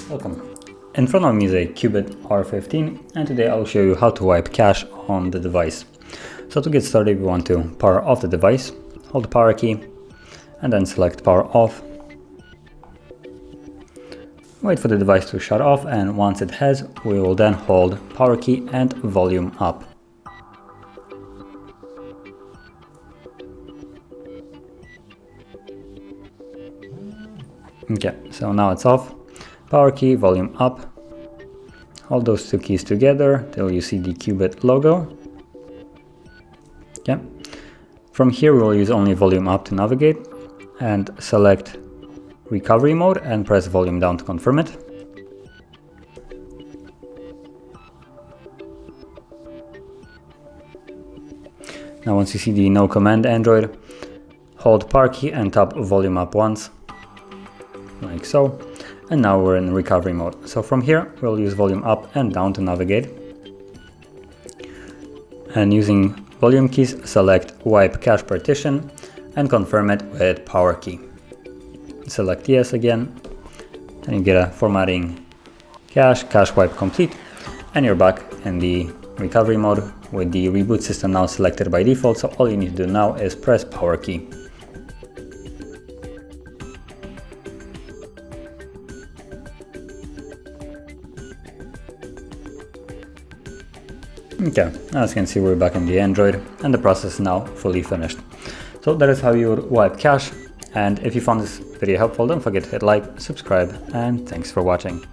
Welcome. In front of me is a CUBOT R15, and today I'll show you how to wipe cache on the device. So to get started, we want to power off the device, hold the power key, and then select power off. Wait for the device to shut off, and once it has, we will then hold power key and volume up. Okay, so now it's off. Power key, volume up. Hold those two keys together till you see the CUBOT logo. Okay. From here we'll use only volume up to navigate, and select recovery mode and press volume down to confirm it. Now once you see the no command Android, hold power key and tap volume up once, like so. And now we're in recovery mode. So from here we'll use volume up and down to navigate. And using volume keys, select wipe cache partition and confirm it with power key. Select yes again, and you get a formatting cache wipe complete, and you're back in the recovery mode with the reboot system now selected by default. So all you need to do now is press power key. Okay, as you can see, we're back in the Android and the process is now fully finished. So that is how you would wipe cache. And if you found this video helpful, don't forget to hit like, subscribe, and thanks for watching.